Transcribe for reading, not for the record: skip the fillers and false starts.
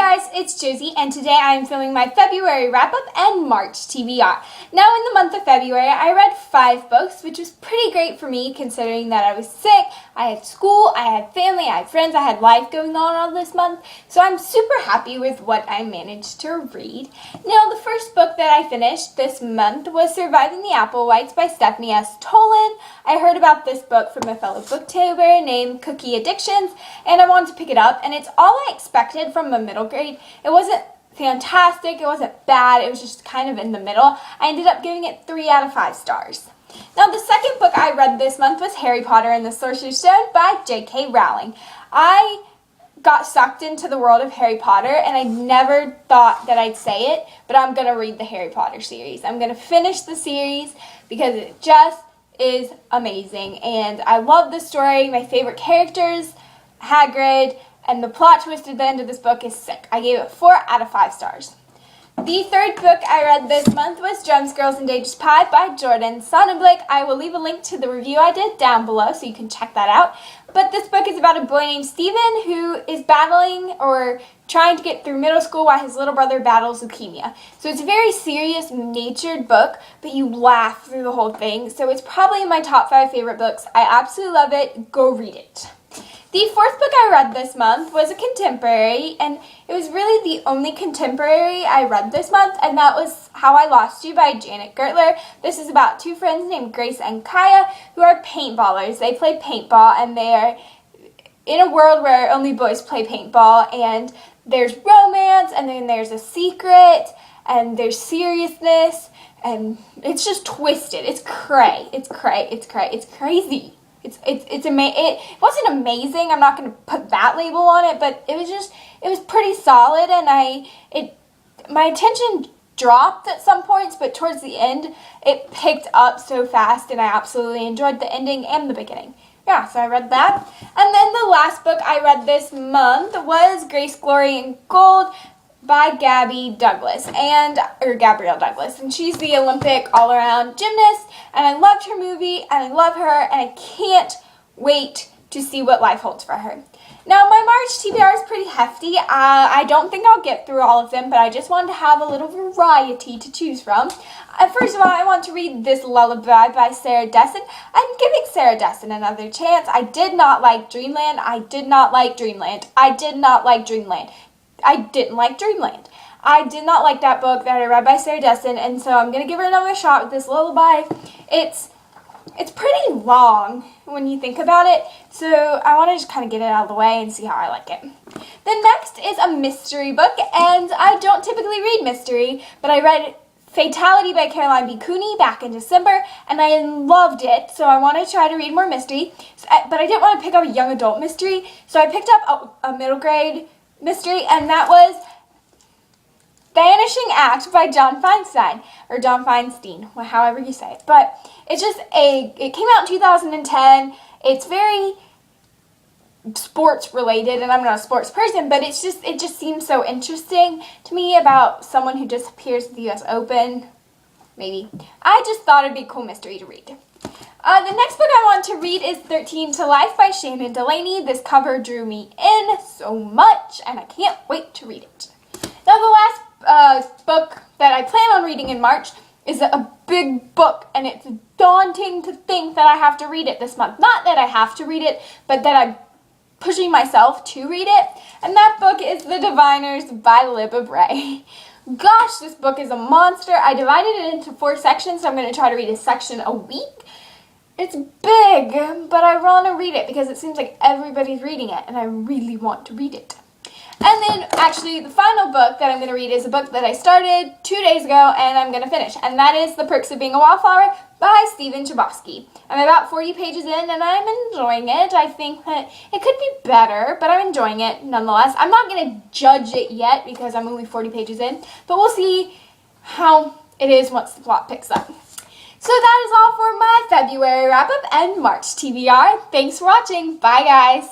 guys, it's Josie, and today I am filming my February wrap-up and March TBR. Now, in the month of February, I read 5 books, which was pretty great for me considering that I was sick, I had school, I had family, I had friends, I had life going on all this month, so I'm super happy with what I managed to read. Now, the first book that I finished this month was Surviving the Applewhites by Stephanie S. Tolan. I heard about this book from a fellow booktuber named Cookie Addictions, and I wanted to pick it up, and it's all I expected from a middle grade. It wasn't fantastic, it wasn't bad, it was just kind of in the middle. I ended up giving it 3 out of 5 stars. Now, the second book I read this month was Harry Potter and the Sorcerer's Stone by J.K. Rowling. I got sucked into the world of Harry Potter, and I never thought that I'd say it, but I'm going to read the Harry Potter series. I'm going to finish the series because it just is amazing, and I love the story. My favorite characters, Hagrid, and the plot twist at the end of this book is sick. I gave it 4 out of 5 stars. The third book I read this month was Drums, Girls, and Dangerous Pie by Jordan Sonnenblick. I will leave a link to the review I did down below so you can check that out. But this book is about a boy named Steven who is battling or trying to get through middle school while his little brother battles leukemia. So it's a very serious, natured book, but you laugh through the whole thing. So it's probably in my top 5 favorite books. I absolutely love it. Go read it. The fourth book I read this month was a contemporary, and it was really the only contemporary I read this month, and that was How I Lost You by Janet Gertler. This is about 2 friends named Grace and Kaya who are paintballers. They play paintball, and they're in a world where only boys play paintball, and there's romance, and then there's a secret, and there's seriousness, and it's just twisted. It's cray. It's cray. It's cray. It's crazy. It wasn't amazing. I'm not going to put that label on it, but it was pretty solid, and my attention dropped at some points, but towards the end it picked up so fast, and I absolutely enjoyed the ending and the beginning. Yeah, so I read that. And then the last book I read this month was Grace, Glory, and Gold by Gabrielle Douglas, and she's the Olympic all-around gymnast, and I loved her movie, and I love her, and I can't wait to see what life holds for her. Now, my March TBR is pretty hefty. I don't think I'll get through all of them, but I just wanted to have a little variety to choose from. First of all, I want to read this lullaby by Sarah Dessen. I'm giving Sarah Dessen another chance. I did not like Dreamland. I did not like Dreamland. I did not like Dreamland. I didn't like Dreamland. I did not like that book that I read by Sarah Dessen, and so I'm going to give her another shot with this lullaby. It's pretty long when you think about it, so I want to just kind of get it out of the way and see how I like it. The next is a mystery book, and I don't typically read mystery, but I read Fatality by Caroline B. Cooney back in December, and I loved it, so I want to try to read more mystery, but I didn't want to pick up a young adult mystery, so I picked up a middle grade mystery, and that was Vanishing Act by John Feinstein, or John Feinstein, however you say it. But it's just it came out in 2010. It's very sports related, and I'm not a sports person, but it just seems so interesting to me about someone who disappears at the US Open. Maybe. I just thought it'd be a cool mystery to read. The next book I want to read is 13 to Life by Shannon Delaney. This cover drew me in so much, and I can't wait to read it. Now, the last book that I plan on reading in March is a big book, and it's daunting to think that I have to read it this month. Not that I have to read it, but that I'm pushing myself to read it, and that book is The Diviners by Libba Bray. Gosh, this book is a monster. I divided it into 4 sections, so I'm going to try to read a section a week. It's big, but I want to read it because it seems like everybody's reading it, and I really want to read it. And then, actually, the final book that I'm going to read is a book that I started 2 days ago, and I'm going to finish, and that is The Perks of Being a Wallflower by Stephen Chbosky. I'm about 40 pages in, and I'm enjoying it. I think that it could be better, but I'm enjoying it nonetheless. I'm not going to judge it yet because I'm only 40 pages in, but we'll see how it is once the plot picks up. So that is all for my February wrap-up and March TBR. Thanks for watching. Bye, guys.